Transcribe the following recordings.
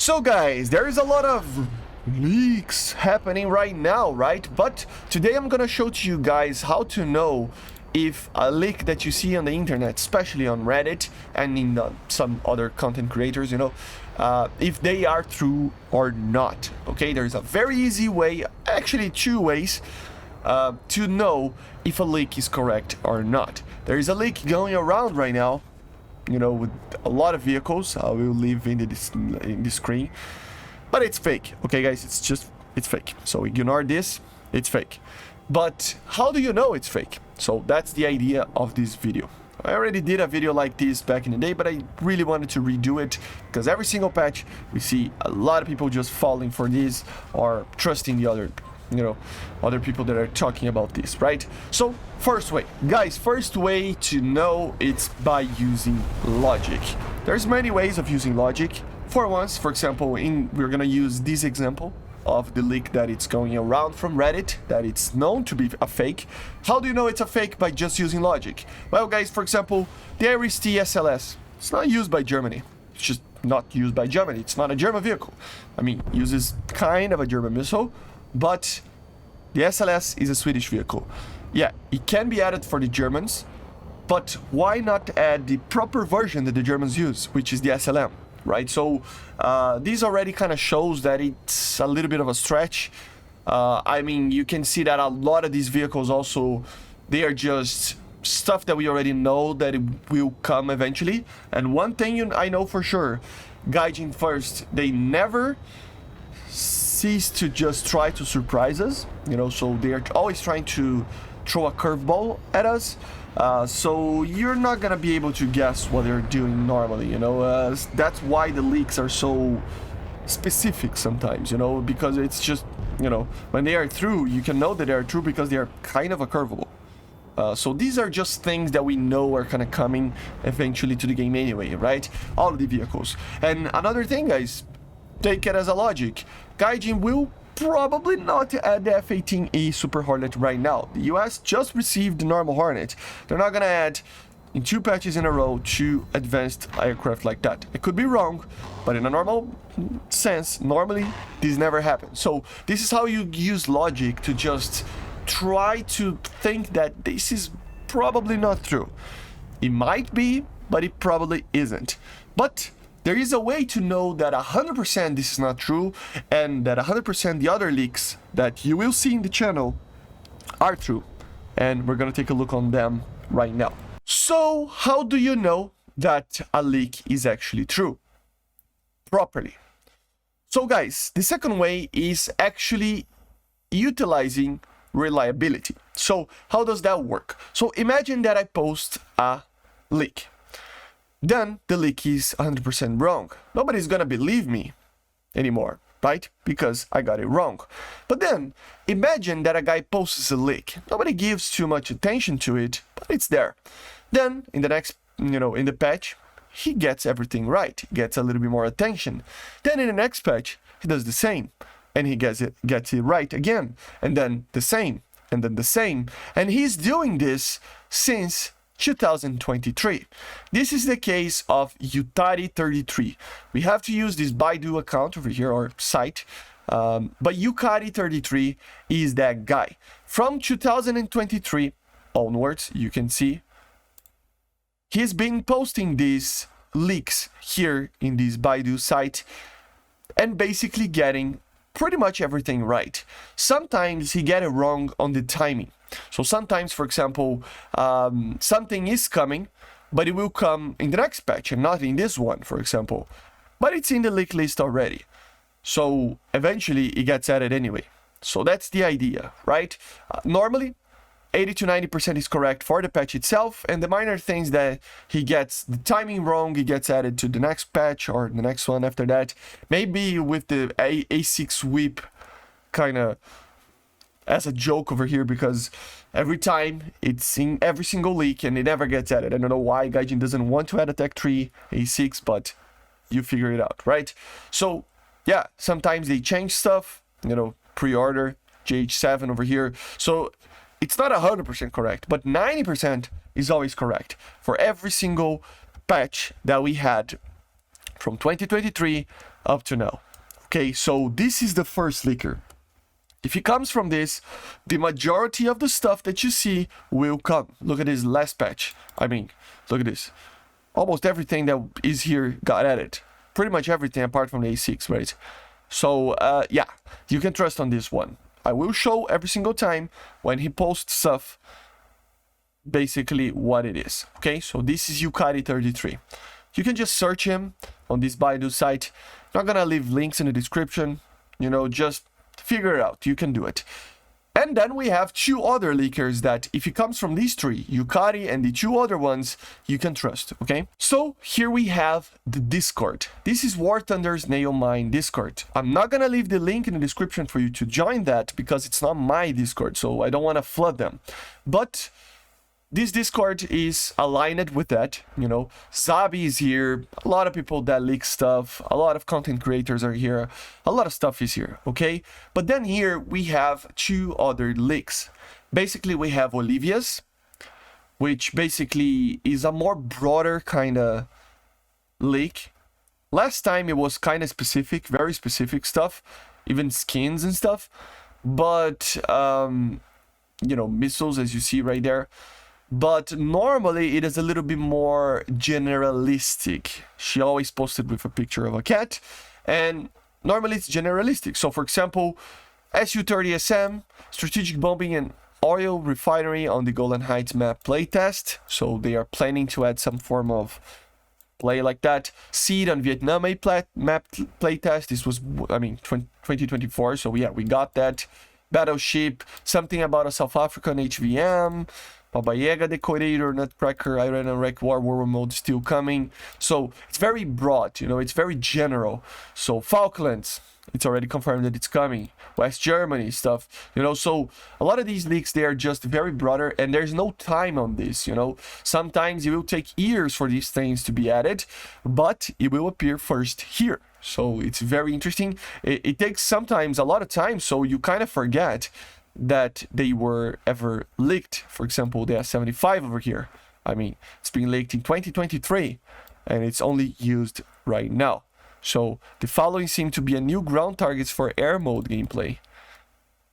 So guys, there is a lot of leaks happening right now, right? But today I'm gonna show to you guys how to know if a leak that you see on the internet, especially on Reddit and in some other content creators, if they are true or not. Okay, there's a very easy way, actually two ways, to know if a leak is correct or not. There is a leak going around right now, with a lot of vehicles. I will leave in the screen, but it's fake. Okay, guys, it's fake. So ignore this. It's fake. But how do you know it's fake? So that's the idea of this video. I already did a video like this back in the day, but I really wanted to redo it because every single patch we see a lot of people just falling for this or trusting the other people that are talking about this, right? So first way, guys, first way to know it's by using logic. There's many ways of using logic. For example, we're gonna use this example of the leak that it's going around from Reddit, that it's known to be a fake. How do you know it's a fake? By just using logic. Well, guys, for example, the Iris-T SLS, it's not used by Germany. It's just not used by Germany. It's not a German vehicle. I mean, it uses kind of a German missile, but the SLS is a Swedish vehicle. Yeah, it can be added for the Germans, but why not add the proper version that the Germans use, which is the SLM, right? So this already kind of shows that it's a little bit of a stretch. I mean, you can see that a lot of these vehicles also, they are just stuff that we already know that it will come eventually. And one thing I know for sure, Gaijin First, they never cease to just try to surprise us, so they're always trying to throw a curveball at us, so you're not gonna be able to guess what they're doing normally, that's why the leaks are so specific sometimes, because it's just, when they are true, you can know that they are true because they are kind of a curveball. So these are just things that we know are kind of coming eventually to the game anyway, right? All of the vehicles. And another thing, guys, take it as a logic. Gaijin will probably not add the F-18E Super Hornet right now. The US just received the normal Hornet. They're not gonna add in 2 patches in a row 2 advanced aircraft like that. It could be wrong, but in a normal sense, normally this never happens. So this is how you use logic to just try to think that this is probably not true. It might be, but it probably isn't. But there is a way to know that 100% this is not true, and that 100% the other leaks that you will see in the channel are true. And we're gonna take a look on them right now. So how do you know that a leak is actually true properly? So guys, the second way is actually utilizing reliability. So how does that work? So imagine that I post a leak. Then the leak is 100% wrong. Nobody's gonna believe me anymore, right? Because I got it wrong. But then imagine that a guy posts a leak. Nobody gives too much attention to it, but it's there. Then in the next, in the patch, he gets everything right. He gets a little bit more attention. Then in the next patch, he does the same, and he gets it right again, and then the same, and then the same. And he's doing this since 2023. This is the case of Yutari33. We have to use this Baidu account over here, or site, but Yukari33 is that guy. From 2023 onwards, you can see he's been posting these leaks here in this Baidu site and basically getting pretty much everything right. Sometimes he get it wrong on the timing. So sometimes, for example, something is coming, but it will come in the next patch and not in this one, for example. But it's in the leak list already. So eventually it gets added anyway. So that's the idea, right? Normally, 80 to 90% is correct for the patch itself, and the minor things that he gets the timing wrong, he gets added to the next patch or the next one after that. Maybe with the A6 whip kind of as a joke over here, because every time it's in every single leak and it never gets added. I don't know why Gaijin doesn't want to add a Tech 3 A6, but you figure it out, right? So yeah, sometimes they change stuff, pre-order GH7 over here. So it's not 100% correct, but 90% is always correct for every single patch that we had from 2023 up to now. Okay, so this is the first leaker. If it comes from this, the majority of the stuff that you see will come. Look at this last patch. I mean, look at this. Almost everything that is here got added. Pretty much everything apart from the A6, right? So, yeah, you can trust on this one. I will show every single time when he posts stuff basically what it is. Okay, so this is Yukari33. You can just search him on this Baidu site. Not gonna leave links in the description. You know, just figure it out. You can do it. And then we have two other leakers that if it comes from these three, Yukari and the two other ones, you can trust, okay? So here we have the Discord. This is War Thunder's Neomine Discord. I'm not gonna leave the link in the description for you to join that because it's not my Discord, so I don't wanna flood them. But this Discord is aligned with that, you know. Zabi is here, a lot of people that leak stuff, a lot of content creators are here, a lot of stuff is here, okay? But then here we have two other leaks. Basically we have Olivia's, which basically is a more broader kind of leak. Last time it was kind of specific, very specific stuff, even skins and stuff. But, you know, missiles as you see right there. But normally it is a little bit more generalistic. She always posted with a picture of a cat, and normally it's generalistic. So for example, Su-30SM, strategic bombing and oil refinery on the Golan Heights map playtest. So they are planning to add some form of play like that. Seed on Vietnam map playtest. This was, I mean, 2024. So yeah, we got that. Battleship, something about a South African HVM. Baba Yaga Decorator, Nutcracker, Iron and Wreck War mode still coming. So it's very broad, you know, it's very general. So Falklands, it's already confirmed that it's coming. West Germany stuff, you know, so a lot of these leaks, they are just very broader and there's no time on this, you know. Sometimes it will take years for these things to be added, but it will appear first here. So it's very interesting. It takes sometimes a lot of time, so you kind of forget that they were ever leaked. For example, the S75 over here. I mean, it's been leaked in 2023 and it's only used right now. So the following seem to be a new ground targets for air mode gameplay.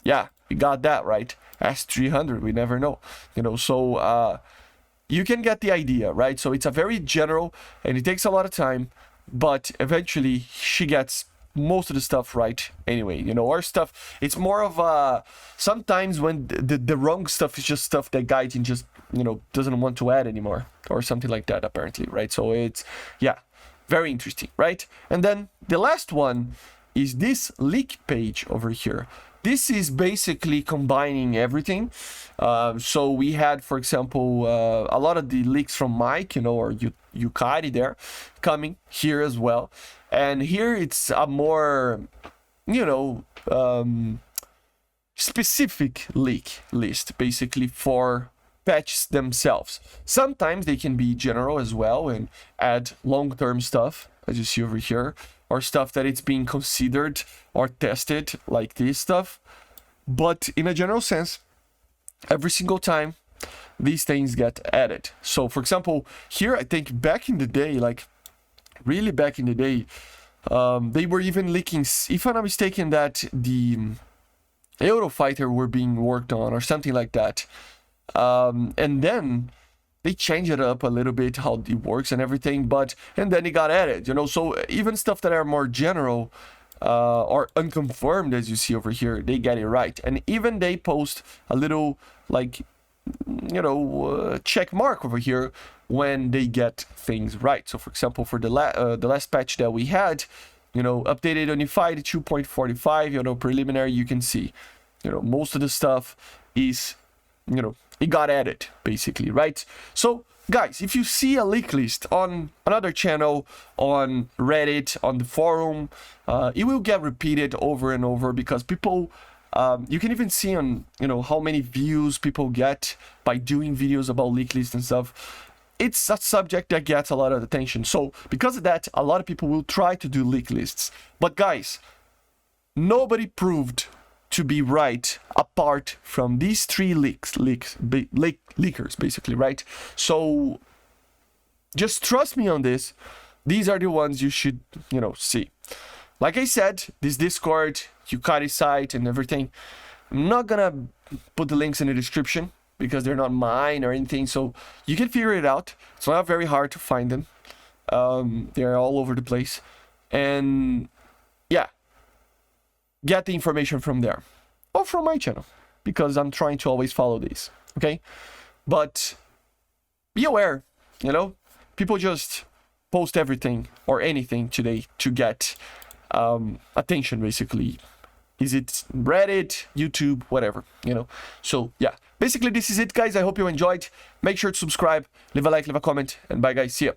Yeah, we got that right. S300, we never know. You know, so you can get the idea, right? So it's a very general and it takes a lot of time, but eventually she gets most of the stuff right anyway. You know, our stuff, it's more of sometimes when the wrong stuff is just stuff that Gaijin just, you know, doesn't want to add anymore or something like that apparently, right? So it's, yeah, very interesting, right? And then the last one is this leak page over here. This is basically combining everything. So we had, for example, a lot of the leaks from Mike, you know, or Yukari there coming here as well. And here it's a more, you know, specific leak list, basically for patches themselves. Sometimes they can be general as well and add long-term stuff, as you see over here, or stuff that it's being considered or tested, like this stuff. But in a general sense, every single time these things get added. So for example, here I think back in the day, like really back in the day, they were even leaking, if I'm not mistaken, that the Eurofighter were being worked on or something like that. And then they changed it up a little bit, how it works and everything, and then it got added, you know. So even stuff that are more general or unconfirmed, as you see over here, they get it right. And even they post a little, like, you know, check mark over here when they get things right. So for example, for the last patch that we had, you know, updated unified 2.45, you know, preliminary, you can see, you know, most of the stuff is, you know, it got added basically, right? So guys, if you see a leak list on another channel, on Reddit, on the forum, it will get repeated over and over because people, you can even see on, you know, how many views people get by doing videos about leak lists and stuff. It's a subject that gets a lot of attention. So because of that, a lot of people will try to do leak lists. But guys, nobody proved to be right apart from these three leakers, basically, right? So just trust me on this. These are the ones you should, you know, see. like I said, this Discord, Yucati site and everything, I'm not gonna put the links in the description because they're not mine or anything, so you can figure it out. It's not very hard to find them. They're all over the place. And yeah, get the information from there or from my channel because I'm trying to always follow these, okay? But be aware, you know, people just post everything or anything today to get attention, basically. Is it Reddit, YouTube, whatever, you know? So yeah, basically this is it, guys. I hope you enjoyed. Make sure to subscribe, leave a like, leave a comment, and bye, guys. See ya.